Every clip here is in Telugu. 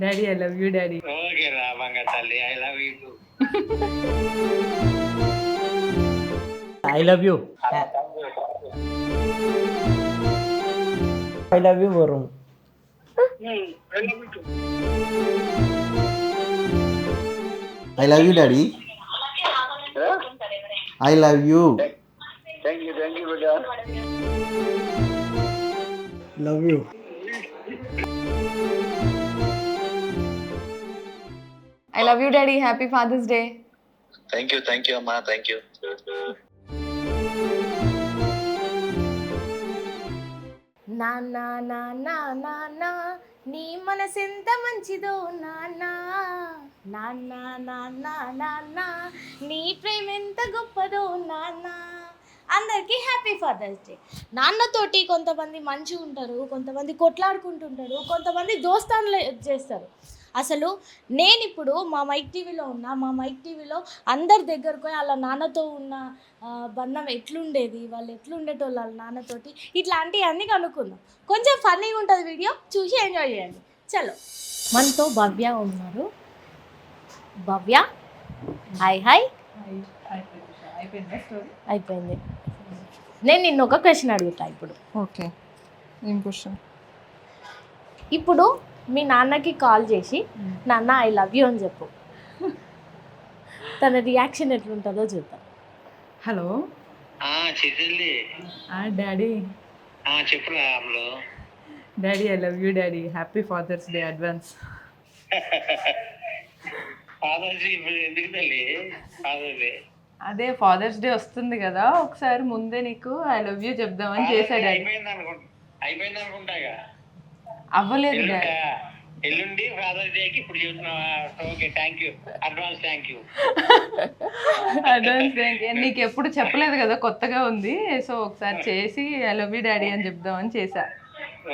Daddy I love you daddy. Okay రా బంగారు తల్లి, I love you too. I love you. I love you Varun. I love you daddy. I love you. Thank you బిడ్డ. Love you. I love you, Daddy. Happy Father's Day. Thank you అమ్మా, థ్యాంక్ యూ. నాన్న నాన్న నాన్న నీ మనసెంత మంచిదో నాన్న, నాన్న నాన్న నాన్న నీ ప్రేమ ఎంత గొప్పదో నాన్న. అందరికీ హ్యాపీ ఫాదర్స్ డే. నాన్నతోటి కొంతమంది మంచిగా ఉంటారు, కొంతమంది కొట్లాడుకుంటుంటారు, కొంతమంది దోస్తాన్లు చేస్తారు. అసలు నేను ఇప్పుడు మా మైక్ టీవీలో ఉన్నా, మా మైక్ టీవీలో అందరి దగ్గరకు పోయి వాళ్ళ నాన్నతో ఉన్న బంధం ఎట్లుండేది, వాళ్ళు ఎట్లుండేటోళ్ళు వాళ్ళ నాన్నతోటి, ఇట్లాంటివి అన్నీ కనుక్కుందాం. కొంచెం ఫన్నీగా ఉంటుంది వీడియో, చూసి ఎంజాయ్ చేయండి. చలో, మనతో భవ్య ఉన్నారు. భవ్య హాయ్. హాయ్. అయిపోయింది. నేను నిన్న ఒక క్వశ్చన్ అడుగుతా ఇప్పుడు. ఓకే, ఏం క్వశ్చన్? ఇప్పుడు మీ నాన్నకి కాల్ చేసి నాన్న ఐ లవ్ యూ అని చెప్పు, తన రియాక్షన్ ఎట్లుంటుందో చూద్దాం. హలో చెల్లి. డాడీ. చెప్పురా అమ్ములు. Daddy I love you daddy. Happy father's day advance. Father's day ఇప్పుడు ఎందుకు తల్లి? ఫాదర్స్ డే అదే ఫాదర్స్ డే వస్తుంది కదా, ఒకసారి ముందే నీకు ఐ లవ్ యూ చెప్దామని చేశాడు. అయిపోయింది అనుకుంటాగా. అవ్వలేదు డాడీ. ఎల్లుండి ఫాదర్స్ డేకి ఇప్పుడు చెప్తున్నావా? Okay, thank you advance. Thank you advance thank you. నీకు ఎప్పుడు చెప్పలేదు కదా, కొత్తగా ఉంది. సో ఒకసారి చేసి ఐ లవ్ యూ డాడీ అని చెప్దామని చేశా.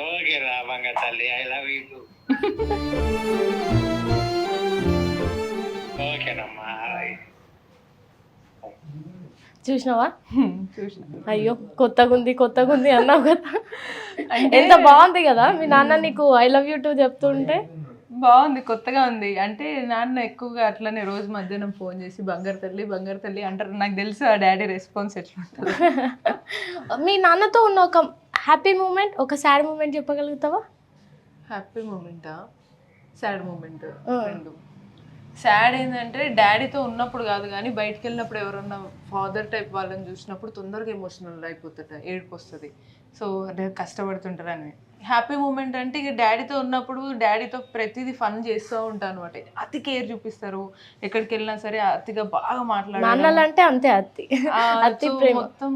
ఓకే రా బంగారు తల్లి, ఐ లవ్ యూ టూ. ఓకేనమ్మా. చూసినావా? చూసిన. అయ్యో కొత్తగా ఉంది అన్నావు కదా, ఎంత బాగుంది కదా మీ నాన్న నీకు ఐ లవ్ యూ టూ చెప్తుంటే. బాగుంది, కొత్తగా ఉంది. అంటే నాన్న ఎక్కువగా అట్లనే రోజు మధ్యాహ్నం ఫోన్ చేసి బంగారు తల్లి అంటారు. నాకు తెలుసు ఆ డాడీ రెస్పాన్స్ ఎట్లుంటుంది. మీ నాన్నతో ఉన్న ఒక హ్యాపీ మూమెంట్, ఒక సాడ్ మూమెంట్ చెప్పగలుగుతావా? హ్యాపీ మూమెంటా, సాడ్ మూమెంట్? రెండు. సాడ్ ఏంటంటే డాడీతో ఉన్నప్పుడు కాదు కానీ బయటకు వెళ్ళినప్పుడు ఎవరన్నా ఫాదర్ టైప్ వాళ్ళని చూసినప్పుడు తొందరగా ఎమోషనల్ అయిపోతుంట, ఏడుపు వస్తుంది. సో అదే కష్టపడుతుంటారని. హ్యాపీ మూమెంట్ అంటే ఇక డాడీతో ఉన్నప్పుడు డాడీతో ప్రతిదీ ఫన్ చేస్తూ ఉంటాను అనమాట. అతి కేర్ చూపిస్తారు, ఎక్కడికి వెళ్ళినా సరే అతిగా బాగా మాట్లాడాలంటే అంతే అతి మొత్తం.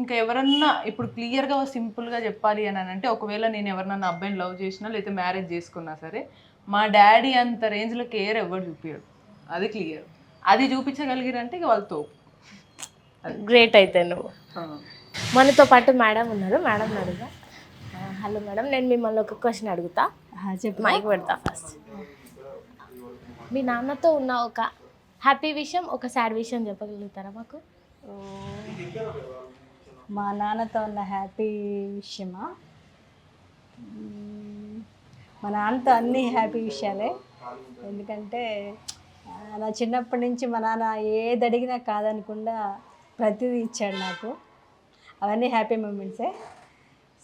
ఇంకా ఎవరన్నా ఇప్పుడు క్లియర్గా సింపుల్గా చెప్పాలి అని అంటే, ఒకవేళ నేను ఎవరినన్నా అబ్బాయిని లవ్ చేసినా లేకపోతే మ్యారేజ్ చేసుకున్నా సరే మా డాడీ అంత రేంజ్లో కేర్ ఎవరు చూపించాడు, అది క్లియర్. అది చూపించగలిగారంటే ఇక వాళ్ళతో గ్రేట్. అయితే నువ్వు మనతో పాటు మేడం ఉన్నారు, మేడం అడుగుతా. హలో మేడం, నేను మిమ్మల్ని ఒక క్వశ్చన్ అడుగుతా, మైక్ పెడతా. ఫస్ట్ మీ నాన్నతో ఉన్న ఒక హ్యాపీ విషయం, ఒక సాడ్ విషయం చెప్పగలుగుతారా మాకు? మా నాన్నతో ఉన్న హ్యాపీ విషయమా? మా నాన్నతో అన్నీ హ్యాపీ విషయాలే. ఎందుకంటే నా చిన్నప్పటి నుంచి మా నాన్న ఏది అడిగినా కాదనకుండా ప్రతిదీ ఇచ్చాడు నాకు. అవన్నీ హ్యాపీ మూమెంట్సే.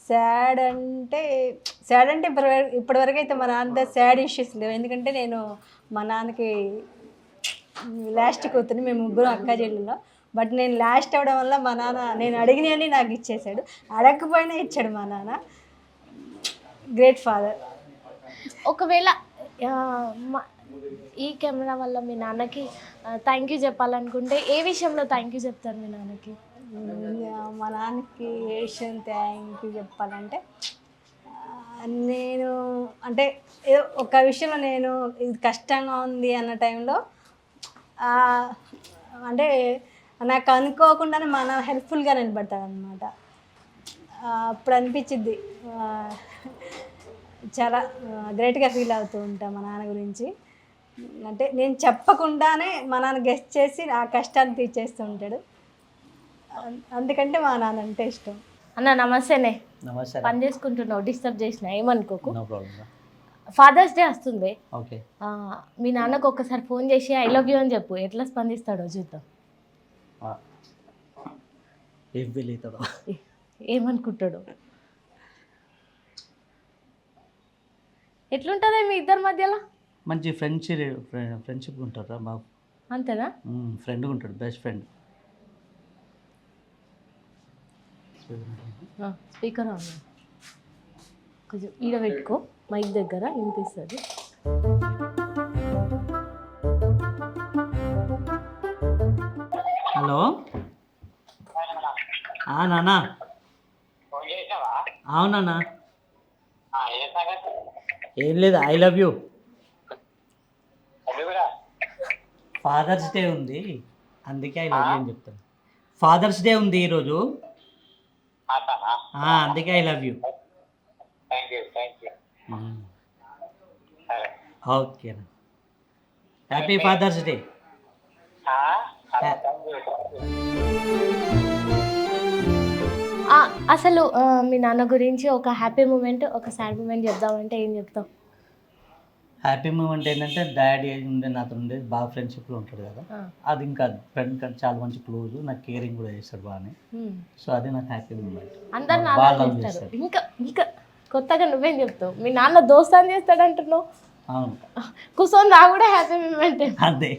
సాడ్ అంటే ఇప్పటివరకు అయితే మా నాన్నతో సాడ్ ఇష్యూస్ లేవు. ఎందుకంటే నేను మా నాన్నకి లాస్ట్ కూతుని, మేము ముగ్గురు అక్క చెల్లెలు. బట్ నేను లాస్ట్ అవ్వడం వల్ల మా నాన్న నేను అడిగినవన్నీ నాకు ఇచ్చేసాడు, అడగకపోయినా ఇచ్చాడు మా నాన్న. Great father. ఒకవేళ ఈ కెమెరా వల్ల మీ నాన్నకి థ్యాంక్ యూ చెప్పాలనుకుంటే ఏ విషయంలో థ్యాంక్ యూ చెప్తారు మీ నాన్నకి? మా నాన్నకి ఏ విషయం థ్యాంక్ యూ చెప్పాలంటే, నేను అంటే ఏదో ఒక విషయంలో నేను ఇది కష్టంగా ఉంది అన్న టైంలో అంటే నాకు అనుకోకుండానే మా నాన్న హెల్ప్ఫుల్గా నిలబడతాడు అనమాట. అప్పుడు అనిపించిద్ది, చాలా గ్రేట్గా ఫీల్ అవుతూ ఉంటాను మా నాన్న గురించి. అంటే నేను చెప్పకుండానే మా నాన్న గెస్ట్ చేసి ఆ కష్టాన్ని తీర్చేస్తూ ఉంటాడు. అందుకంటే మా నాన్న అంటే ఇష్టం. అన్న నమస్తేనే. నమస్తే. పని చేసుకుంటున్నావు, డిస్టర్బ్ చేసిన ఏమనుకోకు. No problem. ఫాదర్స్ డే వస్తుంది. ఓకే. మీ నాన్నకు ఒక్కసారి ఫోన్ చేసి ఐ లవ్ యూ అని చెప్పు, ఎట్లా స్పందిస్తాడో చూద్దాం. ఏం ఫీల్ అవుతాడో, ఏమనుకుంటాడు, ఎట్లుంటుంది మీ ఇద్దరి మధ్యలో? మంచి ఫ్రెండ్షిప్ ఉంటారా బాబు. అంతేనా? ఫ్రెండ్గా ఉంటాడు, బెస్ట్ ఫ్రెండ్. స్పీకర్ ఆన్ కొంచెం ఈడ పెట్టుకో, మైక్ దగ్గర వినిపిస్తుంది. హలో. నానా. ఫోన్ చేసావా? అవునా. ఏ సంగతి? ఏం లేదు, ఐ లవ్ యూ. అది కూడా ఫాదర్స్ డే ఉంది, అందుకే ఐ లవ్ యూ అని చెప్తాను. ఫాదర్స్ డే ఉంది ఈరోజు, అతనా? అందుకే I love you. Thank you. సరే. ఓకేనా. Happy father's day. అసలు మీ నాన్న గురించి ఒక హ్యాపీ మూమెంట్, ఒక సాడ్ మూమెంట్ చెప్దామంటే ఏం చెప్తావు? హ్యాపీ మూమెంట్ ఏంటంటే డాడీ ఉండే నాతో ఉండే బాగా ఫ్రెండ్షిప్లో ఉంటాడు కదా, అది ఇంకా ఫ్రెండ్ కంటే చాలా మంచి క్లోజ్, నాకు కేరింగ్ కూడా చేస్తాడు బాగానే. సో అది నాకు హ్యాపీ మూమెంట్. అందరు నాన్న చేస్తారు. ఇంకా ఇంకా కొత్తగా నువ్వేం చెప్తావు? మీ నాన్న దోస్తాను చేస్తాడు అంటున్నావు. అవును, కూర్చొని దా కూడా హ్యాపీ మూమెంట్. అంతే.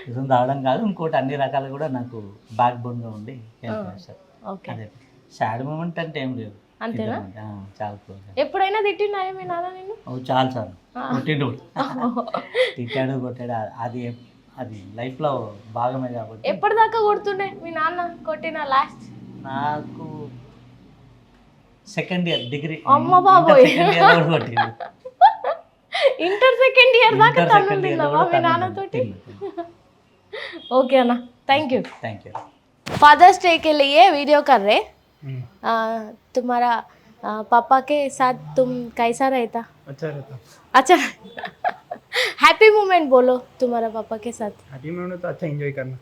నిజం తాగడం కాదు, ఇంకోటి అన్ని రకాలు కూడా నాకు బ్యాక్ బోన్గా ఉండి హెల్ప్ చేస్తారు. అదే సాడ్ మూమెంట్ అంటే ఏం లేదు. అంతేనా? చాలా క్లోజ్. ఎప్పుడైనా తిట్టినాయా మీ నాన్న నేను? చాలా సార్లు కొట్టిండు, తిట్టాడు కొట్టాడు, అది అది లైఫ్లో భాగమే కాబట్టి. ఎప్పటిదాకా కొడుతుండే మీ నాన్న? కొట్టిన లాస్ట్ నాకు సెకండ్ ఇయర్ డిగ్రీ. అమ్మ బాబోయ్, కొట్టిండు. ఇంటర్ సెకండ్ ఇయర్ దాకా తను తిన్నావా మీ నాన్నతోటి? ओके अन्ना, थैंक यू. फादर्स डे के लिए वीडियो कर रहे, तुम्हारा पापा के साथ तुम कैसा रहता? अच्छा रहता. अच्छा. हैप्पी मोमेंट बोलो तुम्हारा पापा के साथ. हैप्पी मोमेंट तो अच्छा एंजॉय करना.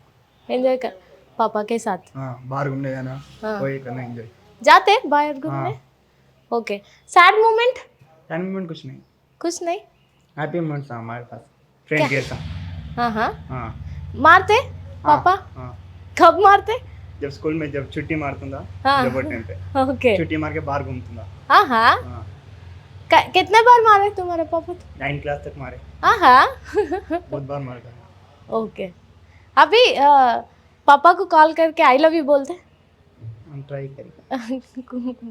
एंजॉय कर पापा के साथ. हाँ, बाहर घूमने जाना, वही करना एंजॉय. जाते बाहर घूमने? Okay. Sad moment? Sad moment कुछ नहीं. कुछ नहीं. हैप्पी मोमेंट था हमारे पास, फ्रेंड के साथ. हाँ हाँ. हाँ. मारते पापा? हाँ. कब मारते? जब स्कूल में जब छुट्टी मारता, हाँ. जब वो टाइम पे ओके. छुट्टी मार के बाहर घूमता. हाँ हाँ. हाँ. कितने बार मारे तुम्हारे पापा? 9th क्लास तक मारे. हाँ हाँ. बहुत बार मारता. ओके. अभी पापा को कॉल करके आई लव यू बोलते? हम ट्राई करेंगे.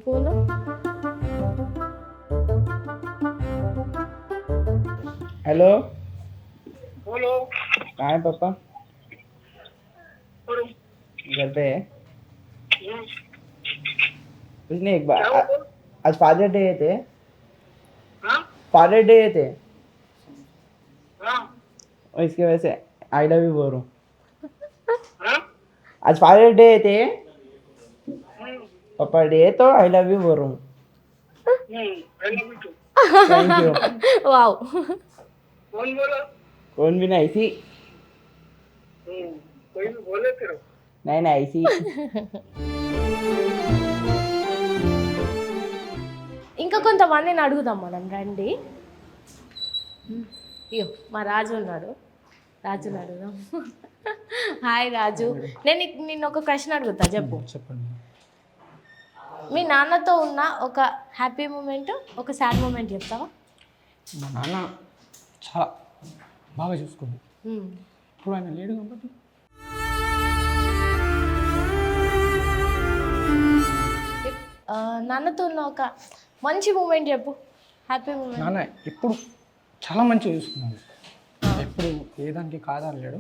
बोलो. हेलो. बोलो. कहाँ है पापा? घर पे है. कुछ नहीं, एक बार आज फादर डे थे. फादर डे थे, और इसकी वजह से आई लव यू बोल रहा हूँ. आज फादर डे थे, पापा डे तो आई लव यू बोल रहा हूँ. Thank you. वाओ. कौन बोला? कौन भी नहीं, ऐसी. कोई भी बोले फिर. नहीं नहीं, ऐसी. ఇంకా కొంతమందిని అడుగుదాం మనం, రండి. అయ్యో మా రాజు ఉన్నాడు, రాజుని అడుగుదాం. హాయ్ రాజు, నేను నిన్న ఒక ప్రశ్న అడుగుతా, చెప్పు. చెప్పండి. మీ నాన్నతో ఉన్న ఒక హ్యాపీ మూమెంట్, ఒక సాడ్ మూమెంట్ చెప్తావా? మా నాన్న చాలా బాగా చూసుకుంది, ఇప్పుడు ఆయన లేడు కాబట్టి. నాన్నతో ఉన్న ఒక మంచి మూమెంట్ చెప్పు, హ్యాపీ మూమెంట్. నాన్న ఇప్పుడు చాలా మంచిగా చూసుకున్నాడు, ఎప్పుడు ఏ దానికి కాదనలేడు.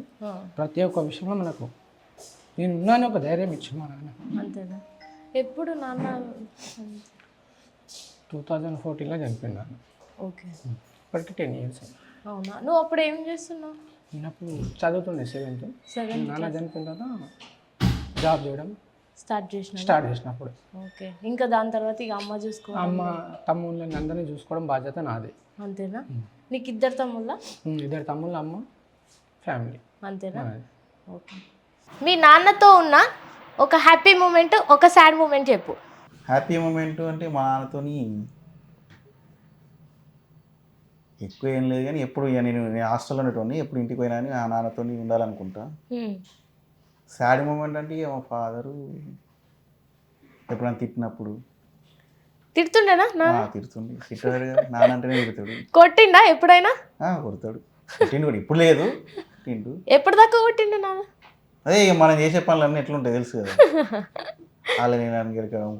ప్రతి ఒక్క విషయంలో మనకు నేను ఉన్నాను ఒక ధైర్యం ఇచ్చి మా నాన్న. అంతేనా? ఎప్పుడు నాన్న? 2014లో చనిపోయింది నాన్న. ఓకే. ఇప్పటికి 10 years. అవునా? నువ్వు అప్పుడు ఏం చేస్తున్నావు? నేను అప్పుడు చదువుతుండే 7th. నాన్న చనిపోయిన తర్వాత జాబ్ చేయడం స్టార్ట్ చేసినప్పుడు. ఓకే. ఇంకా దాని తర్వాత ఇక అమ్మ చూసుకో, అమ్మ తమ్ముళ్ళని అందరినీ చూసుకోవడం బాధ్యత నాదే. అంతేనా? నీకు 2 తమ్ముళ్ళా? 2 తమ్ముళ్ళు, అమ్మ, ఫ్యామిలీ. అంతేనా? ఓకే. మీ నాన్నతో ఉన్న ఒక హ్యాపీ మూమెంట్, ఒక సాడ్ మూమెంట్ చెప్పు. హ్యాపీ మూమెంట్ అంటే మా నాన్నతోని ఎక్కువ ఏం లేదు కానీ ఎప్పుడు ఇక నేను హాస్టల్లో ఉండేటోని ఎప్పుడు ఇంటికి పోయినా కానీ ఆ నాన్నతో ఉండాలనుకుంటా. సాడ్ మూమెంట్ అంటే ఇక మా ఫాదరు ఎప్పుడైనా తిట్టినప్పుడు తిడుతుండేనా తిడుతుంది. తిట్టాడు కదా, నాన్న అంటేనే తిడతాడు. కొట్టిండా ఎప్పుడైనా? కొడతాడు, తిట్టిండు కూడా. ఇప్పుడు లేదు, తిట్టిండు. ఎప్పటిదాకా కొట్టిండు నాన్న? అదే ఇక మనం చేసే పనులన్నీ ఎట్లుంటాయి తెలుసు కదా. వాళ్ళని నేను గెలకడం,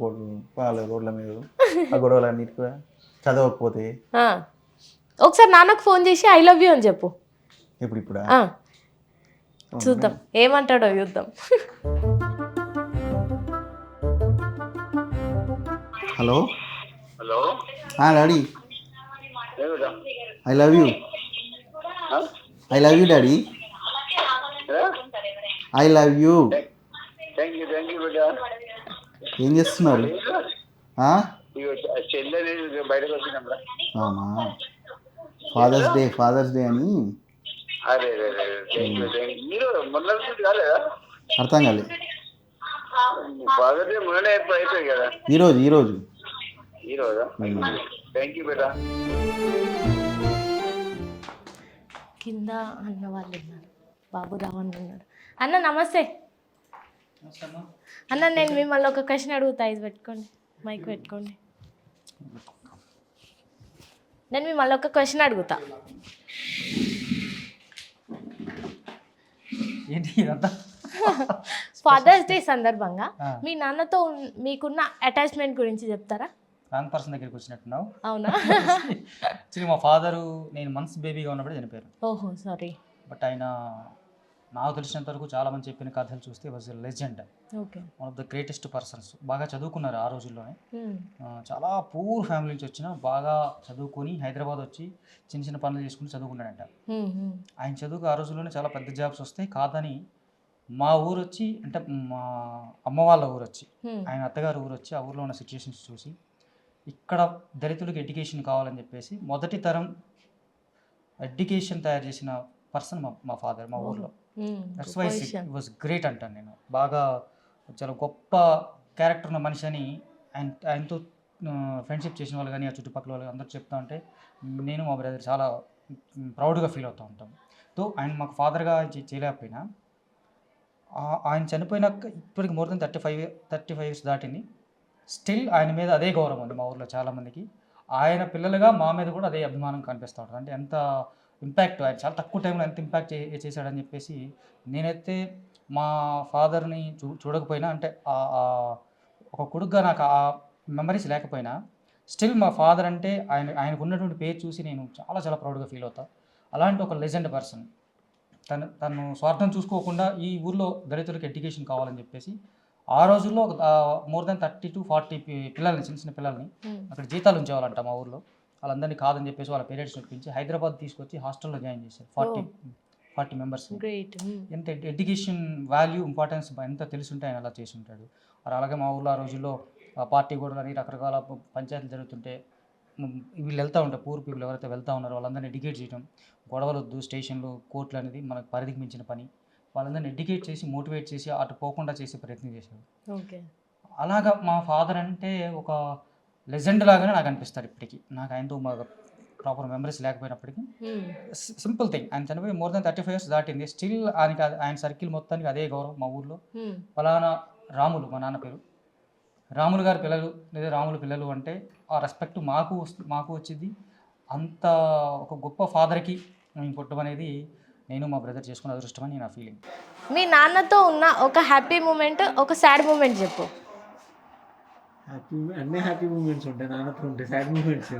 వాళ్ళ రోడ్ల మీద ఆ గొడవలు అన్నిటి కూడా. చదవకపోతే ఒకసారి నాన్నకు ఫోన్ చేసి ఐ లవ్ యూ అని చెప్పు. ఇప్పుడు చూద్దాం ఏమంటాడో చూద్దాం. Hello hello daddy, I love you. I love you daddy, I love you. Thank you బిడ్డ. ఏం చేస్తున్నారు? బయటకు వచ్చినప్పుడు అవునా, ఫాదర్స్ డే అని. అదే మీరు మొన్న కాలేదా? అర్థం కాలేదు. ఫాదర్ డే మొన్ననే అయిపోయింది కదా. ఈరోజు థ్యాంక్ యూ బిడ్డ. కింద అన్న వాళ్ళు ఉన్నారు, బాబు రావణ్ ఉన్నారు. అన్న నమస్తే. అన్న నేను మిమ్మల్ని ఒక క్వశ్చన్ అడుగుతా, ఇది పెట్టుకోండి, మైక్ పెట్టుకోండి. నేను మిమ్మల్ని ఒక క్వశ్చన్ అడుగుతా. ఫాదర్స్ డే సందర్భంగా మీ నాన్నతో మీకున్న అటాచ్మెంట్ గురించి చెప్తారా? రాంగ్ పర్సన్ దగ్గరికి వచ్చినట్టున్నావు. అవునా? యాక్చువల్లీ మా ఫాదరు నేను మంత్స్ బేబీగా ఉన్నప్పుడు చనిపోయారు. ఓహో సారీ. బట్ ఆయన నాకు తెలిసినంత వరకు చాలా మంది చెప్పిన కథలు చూస్తే was legend. Okay, one of the greatest persons. బాగా చదువుకున్నారు ఆ రోజుల్లోనే. చాలా పూర్ ఫ్యామిలీ నుంచి వచ్చిన బాగా చదువుకొని హైదరాబాద్ వచ్చి చిన్న చిన్న పనులు చేసుకుని చదువుకున్నాడంట. ఆయన చదువుకు ఆ రోజుల్లోనే చాలా పెద్ద జాబ్స్ వస్తాయి కాదని మా ఊరు వచ్చి, అంటే మా అమ్మ వాళ్ళ ఊరు వచ్చి, ఆయన అత్తగారు ఊరు వచ్చి ఆ ఊర్లో ఉన్న సిచ్యుయేషన్స్ చూసి ఇక్కడ దళితులకు ఎడ్యుకేషన్ కావాలని చెప్పేసి మొదటి తరం ఎడ్యుకేషన్ తయారు చేసిన పర్సన్ మా ఫాదర్ మా ఊర్లో. That's why it was great అంటాను నేను. బాగా చాలా గొప్ప క్యారెక్టర్ ఉన్న మనిషి అని ఆయనతో ఫ్రెండ్షిప్ చేసిన వాళ్ళు కానీ ఆ చుట్టుపక్కల వాళ్ళు అందరూ చెప్తా ఉంటే నేను మా బ్రదర్ చాలా ప్రౌడ్గా ఫీల్ అవుతూ ఉంటాం. తో ఆయన మాకు ఫాదర్గా చేయలేకపోయినా ఆయన చనిపోయినాక ఇప్పటికి మోర్ దెన్ 35 ఇయర్స్ దాటింది. స్టిల్ ఆయన మీద అదే గౌరవం ఉంది మా ఊర్లో చాలామందికి. ఆయన పిల్లలుగా మా మీద కూడా అదే అభిమానం కనిపిస్తూ ఉంటుంది. అంటే ఎంత ఇంపాక్ట్, ఆయన చాలా తక్కువ టైంలో ఎంత ఇంపాక్ట్ చేశాడని చెప్పేసి. నేనైతే మా ఫాదర్ని చూడకపోయినా, అంటే ఒక కొడుకుగా నాకు ఆ మెమరీస్ లేకపోయినా స్టిల్ మా ఫాదర్ అంటే ఆయనకు ఉన్నటువంటి పేరు చూసి నేను చాలా చాలా ప్రౌడ్గా ఫీల్ అవుతాను. అలాంటి ఒక లెజెండ్ పర్సన్. తను స్వార్థం చూసుకోకుండా ఈ ఊర్లో దళితులకు ఎడ్యుకేషన్ కావాలని చెప్పేసి ఆ రోజుల్లో మోర్ దెన్ 30 to 40 పిల్లల్ని, చిన్న చిన్న పిల్లల్ని అక్కడ జీతాలు ఉంచేవాళ్ళంట మా ఊర్లో. వాళ్ళందరినీ కాదని చెప్పేసి వాళ్ళ పేరెంట్స్ ఒప్పించి హైదరాబాద్ తీసుకొచ్చి హాస్టల్లో జాయిన్ చేశారు 40 మెంబర్స్. ఎంత ఎడ్యుకేషన్ వాల్యూ ఇంపార్టెన్స్ ఎంత తెలుసుంటే ఆయన అలా చేసి ఉంటాడు. అలాగే మా ఊర్లో ఆ రోజుల్లో పార్టీ గొడవలు అని రకరకాల పంచాయతీలు జరుగుతుంటే వీళ్ళు వెళ్తూ ఉంటారు, పూర్ పీపుల్ ఎవరైతే వెళ్తూ ఉన్నారో వాళ్ళందరినీ ఎడ్యుకేట్ చేయడం. గొడవలు వద్దు, స్టేషన్లు, కోర్టులు అనేది మనకు పరిధికి మించిన పని. వాళ్ళందరినీ ఎడ్యుకేట్ చేసి మోటివేట్ చేసి అటు పోకుండా చేసే ప్రయత్నం చేశారు. అలాగా మా ఫాదర్ అంటే ఒక లెజెండ్ లాగానే నాకు అనిపిస్తారు ఇప్పటికీ. నాకు ఆయనతో ప్రాపర్ మెమరీస్ లేకపోయినప్పటికీ సింపుల్ థింగ్, ఆయన చనిపోయి మోర్ దెన్ 35 ఇయర్స్ దాటింది. స్టిల్ ఆయన సర్కిల్ మొత్తానికి అదే గౌరవం మా ఊర్లో. ఫలానా రాములు, మా నాన్న పేరు రాములు గారి పిల్లలు లేదా రాములు పిల్లలు అంటే ఆ రెస్పెక్ట్ మాకు వచ్చింది. అంత ఒక గొప్ప ఫాదర్కి మేము పుట్టడం అనేది నేను మా బ్రదర్ చేసుకున్న అదృష్టమని నా ఫీలింగ్. మీ నాన్నతో ఉన్న ఒక హ్యాపీ మూమెంట్, ఒక సాడ్ మూమెంట్ చెప్పు. అన్ని హ్యాపీ మూమెంట్స్ ఉంటాయి, నాన్నతో ఉంటాయి సాడ్ మూమెంట్స్.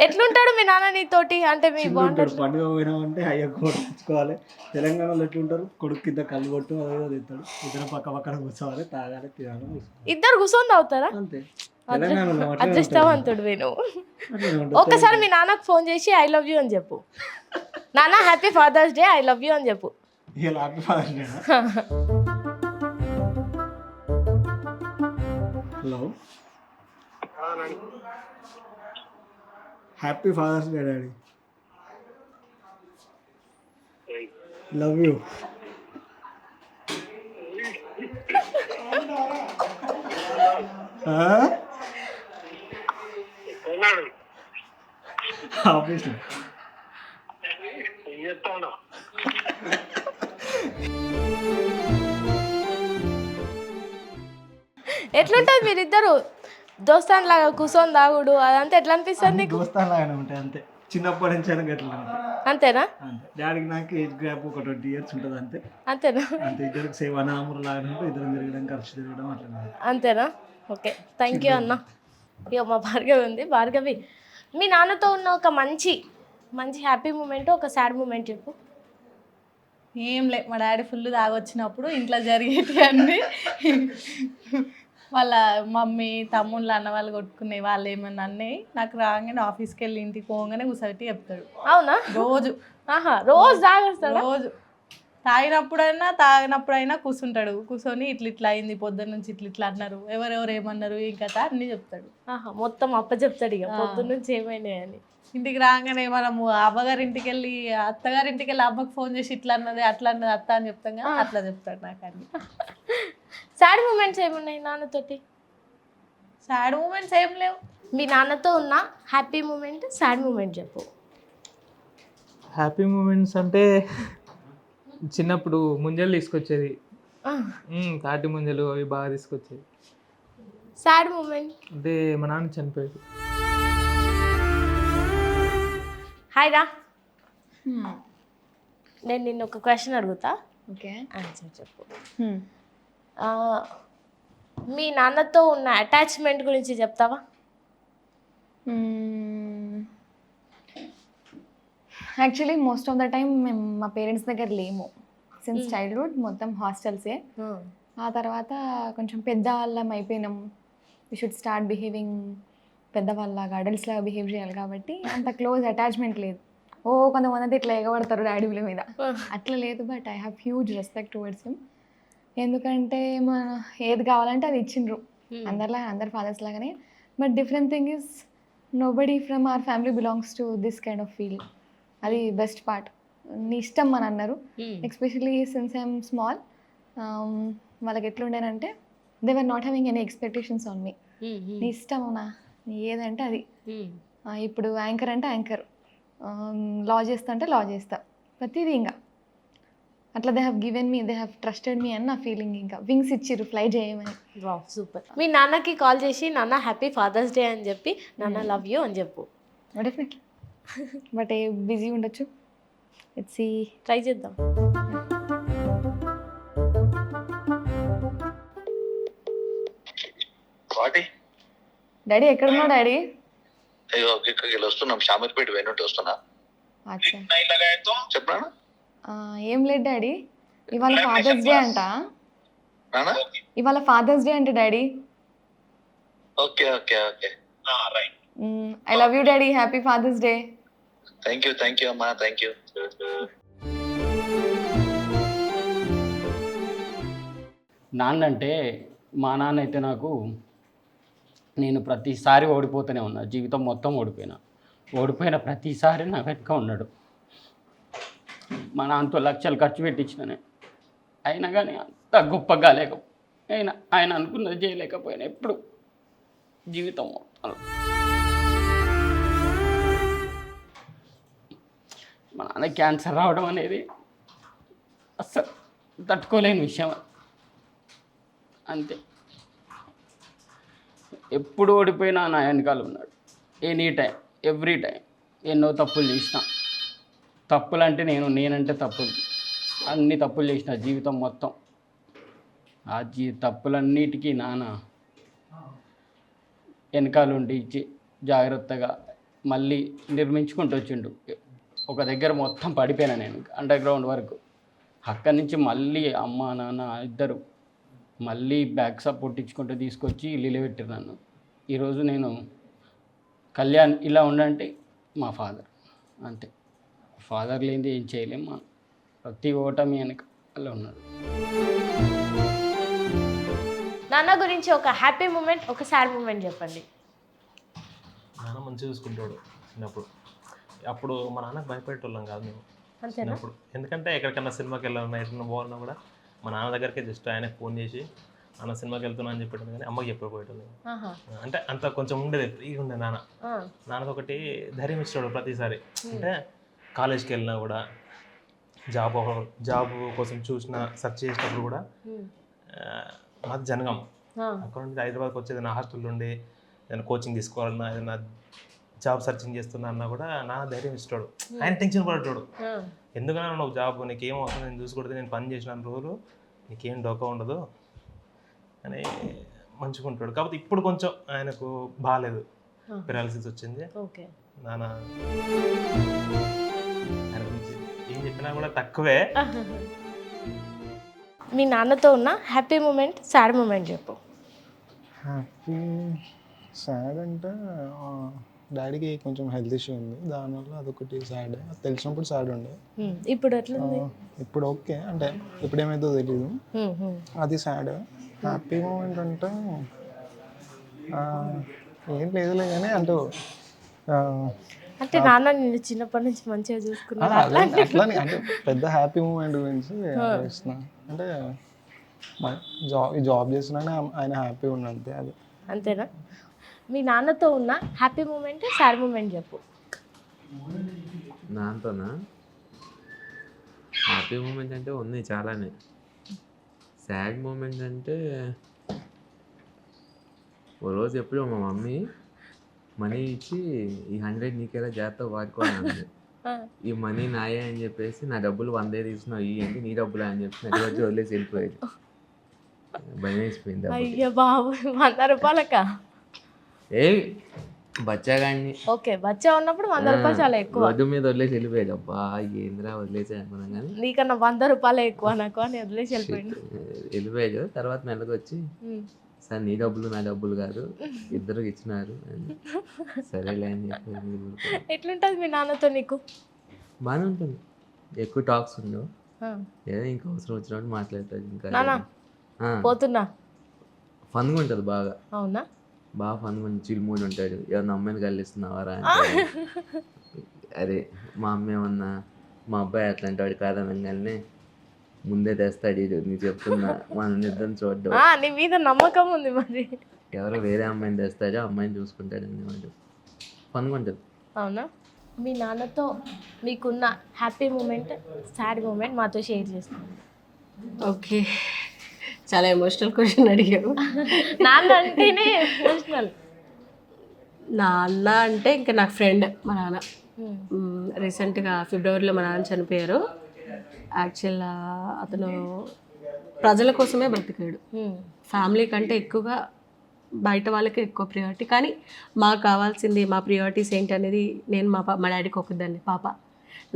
ఎట్లుంటాడు మీ నాన్న నీతోటి? అంటే మీ బాండ్ పండుగ పోయినామంటే అయ్యా కూడా తెచ్చుకోవాలి. తెలంగాణలో ఎట్లుంటారు, కొడుకు కింద కళ్ళు కొట్టు అదే తింటాడు, ఇద్దరు పక్కన కూర్చోవాలి, తాగాలి, తినాలి. ఇద్దరు కూర్చొని తాగుతారా? అంతే. అదృష్టవంతుడు వేణు. ఒకసారి మీ నాన్నకు ఫోన్ చేసి ఐ లవ్ యూ అని చెప్పు. నాన్న happy father's day, I love you అని చెప్పు. Hello, happy father's day daddy, love you. ఆఫీస్లో చెప్తాను. ఎట్లుంటది మీరిద్దరు దోస్తాన్ లాగా కూర్చొని తాగుడు అదంతా ఎట్లా అనిపిస్తుంది నీకు? దోస్తాను లాగానే ఉంటాయి అంతే, చిన్నప్పటి నుంచి అయినా గట్లా ఉంటాయి. అంతేనా? అంతే, డాడీకి నాకు ఏజ్ గ్యాప్ ఒక 20 years ఉంటుంది అంతే. అంతేనా? అంతే, ఇద్దరికి సేవ్ అనామూరు లాగానే ఉంటుంది, ఇద్దరం తిరగడం ఖర్చు తిరగడం అట్లా. అంతేనా? ఓకే, థ్యాంక్ యూ అన్న. ఇక మా భార్గవి ఉంది. భార్గవి, మీ నాన్నతో ఉన్న ఒక మంచి మంచి హ్యాపీ మూమెంట్, ఒక సాడ్ మూమెంట్ చెప్పు. ఏం లే, మా డాడీ ఫుల్ తాగొచ్చినప్పుడు ఇంట్లో జరిగేటి అన్నీ వాళ్ళ మమ్మీ తమ్ముళ్ళు అన్న వాళ్ళు కొట్టుకునే వాళ్ళు ఏమన్నా అన్నీ నాకు రాగానే ఆఫీస్కి వెళ్ళి ఇంటికి పోగానే కూర్చోబెట్టి చెప్తాడు. అవునా? రోజు. ఆహా, రోజు తాగేస్తాడు? రోజు తాగినప్పుడైనా కూర్చుంటాడు. కూర్చొని ఇట్లా అయింది, పొద్దున్న నుంచి ఇట్లా అన్నారు, ఎవరెవరు ఏమన్నారు, ఇంకా అన్నీ చెప్తాడు. ఆహా, మొత్తం అప్ప చెప్తాడు ఇక పొద్దున్న నుంచి ఏమైనాయి అని. ఇంటికి రాగానే మనము అవ్వగారింటికి వెళ్ళి అత్తగారింటికి వెళ్ళి అమ్మకి ఫోన్ చేసి ఇట్లా అన్నది అట్లా అన్నది అత్త అని చెప్తాం కదా, అట్లా చెప్తాడు నాకు అన్ని. సాడ్ మూమెంట్స్ ఏమున్నాయి నాన్నతోటి? సాడ్ మూమెంట్స్ ఏం లేవు. మీ నాన్నతో ఉన్న హ్యాపీ మూమెంట్, సాడ్ మూమెంట్ చెప్పు. హ్యాపీ మూమెంట్స్ అంటే చిన్నప్పుడు ముంజలు తీసుకొచ్చేది, తాటి ముంజలు అవి బాగా తీసుకొచ్చేది. సాడ్ మూమెంట్ అంటే మా నాన్న చనిపోయాడు. హాయ్ రా, నేను నిన్ను ఒక క్వశ్చన్ అడుగుతా, ఓకే. ఆన్సర్ చెప్పు. మీ నాన్నతో ఉన్న అటాచ్మెంట్ గురించి చెప్తావా? Actually most of the time మేము మా పేరెంట్స్ దగ్గర లేము. సిన్స్ చైల్డ్హుడ్ మొత్తం హాస్టల్సే. ఆ తర్వాత కొంచెం పెద్దవాళ్ళం అయిపోయినాం. వి షుడ్ స్టార్ట్ బిహేవింగ్ పెద్దవాళ్ళలాగా, అడల్ట్స్ లాగా బిహేవ్ చేయాలి కాబట్టి అంత క్లోజ్ అటాచ్మెంట్ లేదు. కొంతమంది అయితే ఇట్లా ఎగబడతారు డాడీల మీద, అట్లా లేదు. But I have huge respect towards him. ఎందుకంటే మన ఏది కావాలంటే అది ఇచ్చిండ్రు, అందరి ఫాదర్స్ లాగానే. But different thing is nobody from our family belongs to this kind of feel. అది బెస్ట్ పార్ట్. నీ ఇష్టం అని అన్నారు. ఎస్పెషలీ సిన్స్ ఐఎమ్ స్మాల్, వాళ్ళకి ఎట్లుండేనంటే they were not having any expectations on me. నీ ఇష్టం అవునా, నీ ఏదంటే అది. ఇప్పుడు యాంకర్ అంటే యాంకర్, లా చేస్తా అంటే లా చేస్తా, ప్రతిదీ ఇంకా అట్లా. They have given me, they have trusted me అని నా ఫీలింగ్. ఇంకా వింగ్స్ ఇచ్చిర్రు ఫ్లై చేయమని. Wow, super. మీ నాన్నకి కాల్ చేసి నాన్న హ్యాపీ ఫాదర్స్ డే అని చెప్పి నాన్న లవ్ యూ అని చెప్పు. డెఫినెట్లీ. బట్ బిజీ ఉండొచ్చు, ఇట్స్ ట్రై చేద్దాం. డాడీ ఎక్కడున్నావు డాడీ? ఇక్కడికి వెళ్ళి వస్తున్నాం, షామీర్పేట వెనుంటి వస్తున్నా. చెప్పనా? ఏం లేదు డాడీ, ఇవాళ ఫాదర్స్ డే అంట. ఇవాళ ఫాదర్స్ డే అంట daddy. Okay okay okay, I love you daddy, happy father's day. Thank you అమ్మా, థ్యాంక్ యూ. నాన్న అంటే, మా నాన్న అయితే నాకు, నేను ప్రతిసారి ఓడిపోతూనే ఉన్నా, జీవితం మొత్తం ఓడిపోయిన ప్రతిసారి నా వెనుక ఉన్నాడు. మా నాన్నతో లక్షలు ఖర్చు పెట్టించినానే, అయినా కానీ అంత గొప్పగా అయినా ఆయన అనుకున్నది చేయలేకపోయినా ఎప్పుడు జీవితం మొత్తం. మా నాన్న క్యాన్సర్ రావడం అనేది అస్సలు తట్టుకోలేని విషయం. అంతే, ఎప్పుడు ఓడిపోయినా నా వెనకాల ఉన్నాడు. Any time, every time. ఎన్నో తప్పులు చేసిన, తప్పులు అంటే నేనంటే తప్పులు, అన్ని తప్పులు చేసిన జీవితం మొత్తం. ఆ తప్పులన్నిటికీ నాన్న వెనకాలండి ఇచ్చి జాగ్రత్తగా మళ్ళీ నిర్మించుకుంటూ వచ్చిండు. ఒక దగ్గర మొత్తం పడిపోయినా నేను, అండర్ గ్రౌండ్ వరకు. అక్కడి నుంచి మళ్ళీ అమ్మ నాన్న ఇద్దరు మళ్ళీ బ్యాక్ సపోర్ట్ ఇచ్చుకుంటూ తీసుకొచ్చి ఇల్లు పెట్టారు నన్ను. ఈరోజు నేను కళ్యాణ్ ఇలా ఉండంటే మా ఫాదర్. అంతే, ఫాదర్ లేనిది ఏం చేయలేం. మా ప్రతి ఓటమి వెనక అలా ఉన్నాడు. నాన్న గురించి ఒక హ్యాపీ మూమెంట్, ఒక సాడ్ మూమెంట్ చెప్పండి. నాన్న మంచిగా చూసుకుంటాడు చిన్నప్పుడు. అప్పుడు మా నాన్నకు భయపెట్టేటోళ్ళం కాదు మేము చిన్నప్పుడు. ఎందుకంటే ఎక్కడికన్నా సినిమాకి వెళ్ళాలన్నా ఎట్లా పోవాలన్నా కూడా మా నాన్న దగ్గరికి జస్ట్ ఆయన ఫోన్ చేసి నాన్న సినిమాకి వెళ్తున్నా అని చెప్పాడు, కానీ అమ్మకి చెప్పకపోయేటోళ్ళు. అంటే అంత కొంచెం ఉండేది, ఫ్రీగా ఉండేది నాన్నది ఒకటి ధైర్యం ఇచ్చాడు ప్రతిసారి. అంటే కాలేజ్కి వెళ్ళినా కూడా జాబ్ కోసం సెర్చ్ చేసినప్పుడు కూడా మాది జనగాం. అక్కడ నుండి హైదరాబాద్కి వచ్చేది నా హాస్టల్లో ఉండి ఏదైనా కోచింగ్ తీసుకోవాలన్నా ఏదైనా జాబ్ సర్చింగ్ చేస్తున్నా అన్నా కూడా నా ధైర్యం ఇస్తాడు. ఆయన టెన్షన్ పడేటోడు, ఎందుకన్నా నువ్వు జాబ్ నీకేం అవసరం, నేను చూసుకుంటే నేను పని చేసిన రోజులు నీకేం డోకా ఉండదు అని మంచుకుంటాడు. కాకపోతే ఇప్పుడు కొంచెం ఆయనకు బాగాలేదు, పెరాలసిస్ వచ్చింది. నాన్న ఆయన గురించి ఏం చెప్పినా కూడా తక్కువే. మీ నాన్నతో ఉన్న హ్యాపీ మూమెంట్, సాడ్ మూమెంట్ చెప్పు. హ్యాపీ సాడ్ అంటే డాడీకి కొంచెం హెల్త్ ఇష్యూ ఉంది, దానివల్ల అదొకటి సాడ్. తెలిసినప్పుడు సాడ్ ఉండే, ఇప్పుడు ఎట్లుంది? ఇప్పుడు ఓకే, అంటే ఇప్పుడు ఏమైందో తెలీదు, అది సాడ్. హ్యాపీ మూమెంట్ అంటే ఏం లేదులే కానీ అంటే నాన్న నిన్ను చిన్నప్పటి నుంచి మంచిగా చూసుకున్నా అట్లానే, అంటే పెద్ద హ్యాపీ మూమెంట్ గురించి ఆలోచిస్తున్నా. అంటే జాబ్ చేస్తున్నానే ఆయన హ్యాపీ ఉన్న అంతే. అది అంతేనా? మీ నాన్నతో ఉన్న హ్యాపీ మూమెంట్, సాడ్ మూమెంట్ చెప్పు. నాన్నతోనా హ్యాపీ మూమెంట్ అంటే ఉన్నాయి చాలానే. సాడ్ మూమెంట్ అంటే ఓ రోజు ఎప్పుడో మా మమ్మీ మనీ ఇచ్చి ఈ 100 నీకేలా జాగ్రత్తగా వాడుకోవాలి, ఈ మనీ నాయే అని చెప్పేసి నా డబ్బులు 100 తీసుకున్నావు, ఈ ఏంటి నీ డబ్బులు అని చెప్పి నా రోజు వదిలేసి వెళ్ళిపోయాడు. భయం వేసిపోయింది. అయ్యో బాబు, 100 రూపాయలకా? ఏ బచ్చాగాడిని. ఓకే, బచ్చా ఉన్నప్పుడు 100 రూపాయలు చాలా ఎక్కువ. రోడ్డు మీద వదిలేసి వెళ్ళిపోయాడు. అబ్బా ఏంద్రా వదిలేసి అనుకున్నాం కానీ నీకన్నా 100 రూపాయలు ఎక్కువ నాకు అని వదిలేసి వెళ్ళిపోయాడు. తర్వాత మెల్లగా వచ్చి సార్ నీ డబ్బులు నా డబ్బులు కాదు, ఇద్దరికి ఇచ్చినారు, సరేలే అని చెప్పి. ఎట్లుంటుంది మీ నాన్నతో నీకు? బాగానే ఉంటుంది, ఎక్కువ టాక్స్ ఉండవు, ఏదో ఇంకా అవసరం వచ్చినప్పుడు మాట్లాడతాడు. ఇంకా పోతున్నా ఫన్గా ఉంటుంది బాగా. అవునా? బాగా ఫన్గా ఉంటుంది, చిల్ మూడ్ ఉంటాడు. ఏమన్నా అమ్మాయిని కలిస్తున్నావారా అంటే అరే మా అమ్మ ఏమన్నా మా అబ్బాయి అట్లాంటి వాడు కాదనగానే ముందే తెస్తాడు, నీకు చెప్తున్నా, మన నిద్రను చూడ్డం. నీ మీద నమ్మకం ఉంది మరి. ఎవరో వేరే అమ్మాయిని తెస్తాడో అమ్మాయిని చూసుకుంటాడు అనేవాడు. ఫన్గా ఉంటుంది. అవునా? మీ నాన్నతో మీకున్న హ్యాపీ మూమెంట్, సాడ్ మూమెంట్ మాతో షేర్ చేస్తాను. ఓకే, చాలా ఎమోషనల్ క్వశ్చన్ అడిగారు. నాన్న అంటేనే ఎమోషనల్. నాన్న అంటే ఇంకా నాకు ఫ్రెండ్ మా నాన్న. రీసెంట్గా ఫిబ్రవరిలో మా నాన్న చనిపోయారు. యాక్చువల్ అతను ప్రజల కోసమే బ్రతికాడు, ఫ్యామిలీ కంటే ఎక్కువగా బయట వాళ్ళకి ఎక్కువ ప్రియారిటీ. కానీ మాకు కావాల్సింది, మా ప్రియారిటీస్ ఏంటి అనేది, నేను మా డాడీకి ఒకదాన్ని పాప,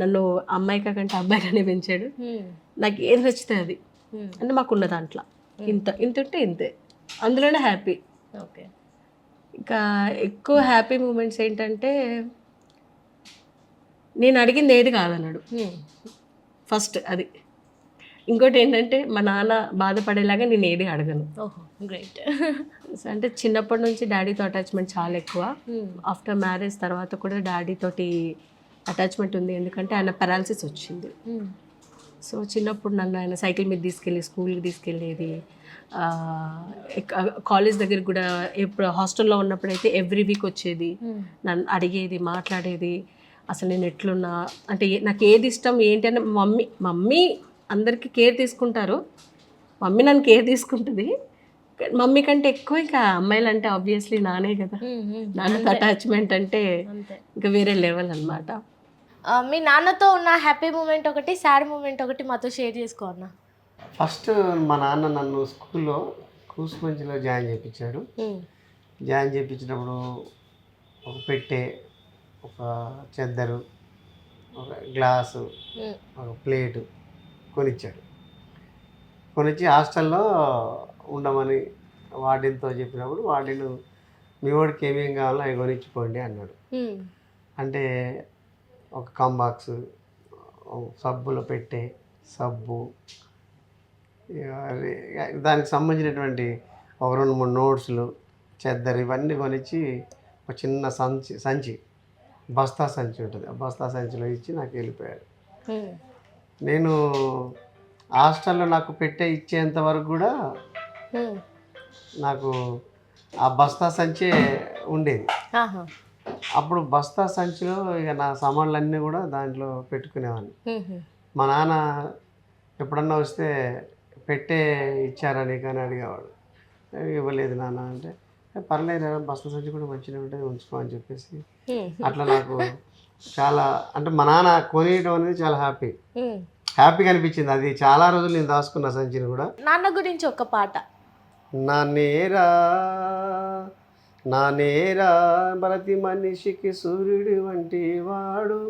నన్ను అమ్మాయిగా కంటే అబ్బాయిగానే పెంచాడు. నాకు ఏది నచ్చితే అది, అంటే మాకున్న దాంట్లో ఇంత ఉంటే ఇంతే, అందులోనే హ్యాపీ. ఓకే. ఇంకా ఎక్కువ హ్యాపీ మూమెంట్స్ ఏంటంటే నేను అడిగింది ఏది కాదన్నాడు ఫస్ట్, అది. ఇంకోటి ఏంటంటే మా నాన్న బాధపడేలాగా నేను ఏది అడగను. గ్రేట్. అంటే చిన్నప్పటి నుంచి డాడీతో అటాచ్మెంట్ చాలా ఎక్కువ. ఆఫ్టర్ మ్యారేజ్ తర్వాత కూడా డాడీతోటి అటాచ్మెంట్ ఉంది, ఎందుకంటే ఆయన పెరాలసిస్ వచ్చింది. సో చిన్నప్పుడు నన్ను ఆయన సైకిల్ మీద తీసుకెళ్ళి స్కూల్కి తీసుకెళ్ళేది, కాలేజ్ దగ్గరికి కూడా. ఎప్పుడు హాస్టల్లో ఉన్నప్పుడైతే ఎవ్రీ వీక్ వచ్చేది, నన్ను అడిగేది, మాట్లాడేది, అసలు నేను ఎట్లున్నా, అంటే నాకు ఏది ఇష్టం ఏంటి అని. మమ్మీ అందరికీ కేర్ తీసుకుంటారు, మమ్మీ నన్ను కేర్ తీసుకుంటుంది. మమ్మీ కంటే ఎక్కువ ఇంకా అమ్మాయిలు అంటే ఆబ్వియస్లీ నానే కదా, నాన్నతో అటాచ్మెంట్ అంటే ఇంకా వేరే లెవెల్ అనమాట. మీ నాన్నతో ఉన్న హ్యాపీ మూమెంట్ ఒకటి, సాడ్ మూమెంట్ ఒకటి మాతో షేర్ చేసుకో అన్న. ఫస్ట్ మా నాన్న నన్ను స్కూల్లో కూసుమంచిలో జాయిన్ చేయించాడు. జాయిన్ చేయించినప్పుడు ఒక పెట్టె, ఒక చెద్దరు, ఒక గ్లాసు, ఒక ప్లేటు కొనిచ్చాడు. కొనిచ్చి హాస్టల్లో ఉండమని వార్డెన్తో చెప్పినప్పుడు వార్డెన్ మీ వాడికి ఏమేమి కావాలో అవి కొనిచ్చిపోండి అన్నాడు. అంటే ఒక కంబాక్స్, సబ్బులో పెట్టే సబ్బు, దానికి సంబంధించినటువంటి ఒక 2-3 నోట్స్లు, చెద్దరు, ఇవన్నీ కొనిచ్చి ఒక చిన్న సంచి బస్తా సంచి ఉంటుంది, ఆ బస్తా సంచిలో ఇచ్చి నాకు వెళ్ళిపోయాడు. నేను హాస్టల్లో నాకు పెట్టే ఇచ్చేంత వరకు కూడా నాకు ఆ బస్తా సంచే ఉండేది. అప్పుడు బస్తా సంచిలో ఇక నా సామాన్లన్నీ కూడా దాంట్లో పెట్టుకునేవాడిని. మా నాన్న ఎప్పుడన్నా వస్తే పెట్టే ఇచ్చారా నీకు అని అడిగేవాడు. ఇవ్వలేదు నాన్న అంటే, పర్లేదు బస్తా సంచి కూడా మంచిగా ఉంటుంది ఉంచుకో అని చెప్పేసి అట్లా నాకు చాలా అంటే మా నాన్న కొనియడం అనేది చాలా హ్యాపీగా అనిపించింది. అది చాలా రోజులు నేను దాచుకున్న సంచిని కూడా. నాన్న గురించి ఒక పాట. నానేరా ప్రతి మనిషికి సూర్యుడి వంటి వాడు,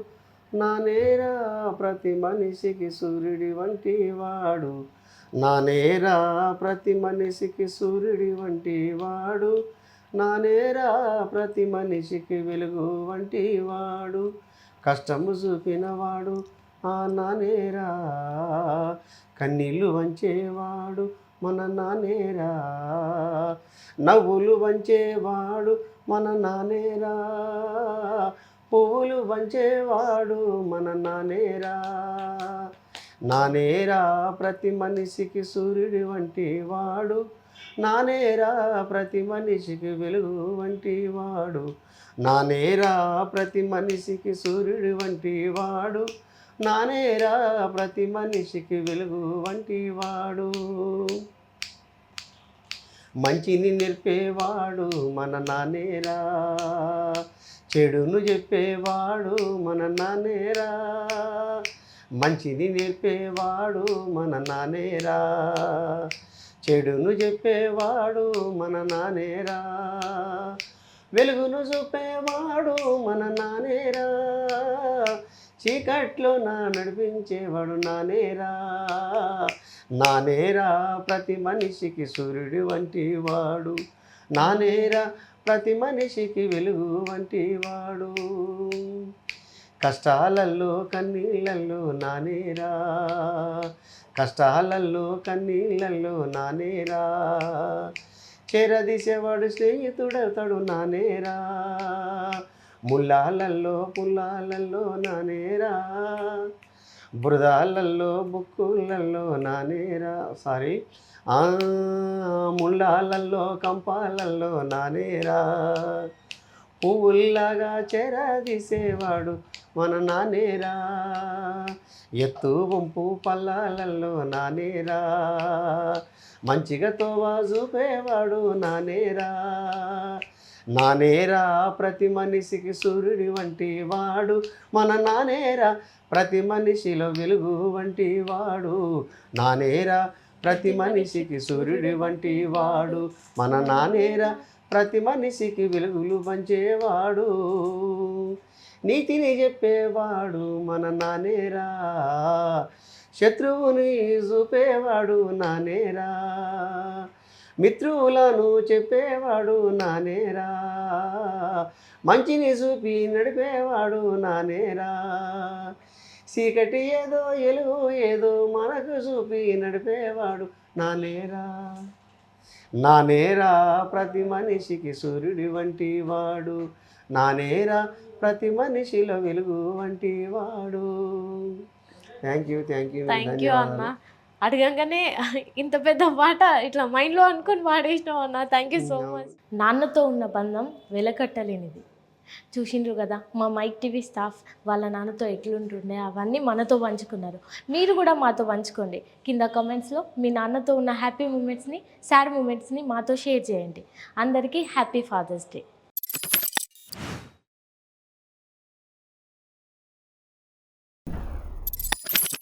నానేరా ప్రతి మనిషికి సూర్యుడి వంటి వాడు, నానేరా ప్రతి మనిషికి సూర్యుడి వంటి వాడు, నానేరా ప్రతి మనిషికి వెలుగు వంటి వాడు, కష్టము చూపినవాడు ఆ నానేరా, కన్నీళ్ళు వంచేవాడు మన నానేరా, నవ్వులు వంచేవాడు మన నానేరా, పువ్వులు వంచేవాడు మన నానేరా, నానేరా ప్రతి మనిషికి సూర్యుడి వంటి వాడు, నానేరా ప్రతి మనిషికి వెలుగు వంటి వాడు, నానేరా ప్రతి మనిషికి సూర్యుడి వంటి వాడు, నానేరా ప్రతి మనిషికి వెలుగు వంటి వాడు, మంచిని నేర్పేవాడు మన నానేరా, చెడును చెప్పేవాడు మన నానేరా, మంచిని నేర్పేవాడు మన నానేరా, చెడును చెప్పేవాడు మన నానేరా, వెలుగును చూపేవాడు మన నానేరా, చీకట్లో నడిపించేవాడు నానేరా, నానేరా ప్రతి మనిషికి సూర్యుడి వంటి వాడు, నానేరా ప్రతి మనిషికి వెలుగు వంటి వాడు, కష్టాలల్లో కన్నీళ్ళల్లో నానేరా, కష్టాలల్లో కన్నీళ్ళల్లో నానేరా, చేరదీసేవాడు స్నేహితుడవుతాడు నానేరా, ముల్లాలల్లో పుల్లాలల్లో నానేరా, బురదాలల్లో బుక్కులల్లో నానేరా, ముళ్ళాలల్లో కంపాలల్లో నానేరా, పువ్వుల్లాగా చేరదీసేవాడు మన నానేరా, ఎత్తు వంపు పల్లాలల్లో నానేరా, మంచిగా తోవా చూపేవాడు నానేరా, నానేరా ప్రతి మనిషికి సూర్యుడి వంటి వాడు మన నానేరా, ప్రతి మనిషిలో వెలుగు వంటి వాడు, నానేరా ప్రతి మనిషికి సూర్యుడి వంటి వాడు మన నానేరా, ప్రతి మనిషికి వెలుగులు పంచేవాడు, నీతిని చెప్పేవాడు మన నానేరా, శత్రువుని చూపేవాడు నానేరా, మిత్రులను చెప్పేవాడు నానేరా, మంచిని చూపి నడిపేవాడు నానేరా, చీకటి ఏదో ఎలుగు ఏదో మనకు చూపి నడిపేవాడు నానేరా, నానేరా ప్రతి మనిషికి సూర్యుడి వంటి వాడు, నానేరా ప్రతి మనిషిలో వెలుగు వంటి వాడు. థ్యాంక్ యూ అన్న. అడగంగానే ఇంత పెద్ద పాట ఇట్లా మైండ్లో అనుకొని పాడేసినావు అన్న. Thank you so much. నాన్నతో ఉన్న బంధం వెలకట్టలేనిది. చూసిండ్రు కదా మా మైక్ టీవీ స్టాఫ్ వాళ్ళ నాన్నతో ఎట్లుంటుండే అవన్నీ మనతో పంచుకున్నారు. మీరు కూడా మాతో పంచుకోండి. కింద కామెంట్స్లో మీ నాన్నతో ఉన్న హ్యాపీ మూమెంట్స్ని, సాడ్ మూమెంట్స్ని మాతో షేర్ చేయండి. అందరికీ హ్యాపీ ఫాదర్స్ డే.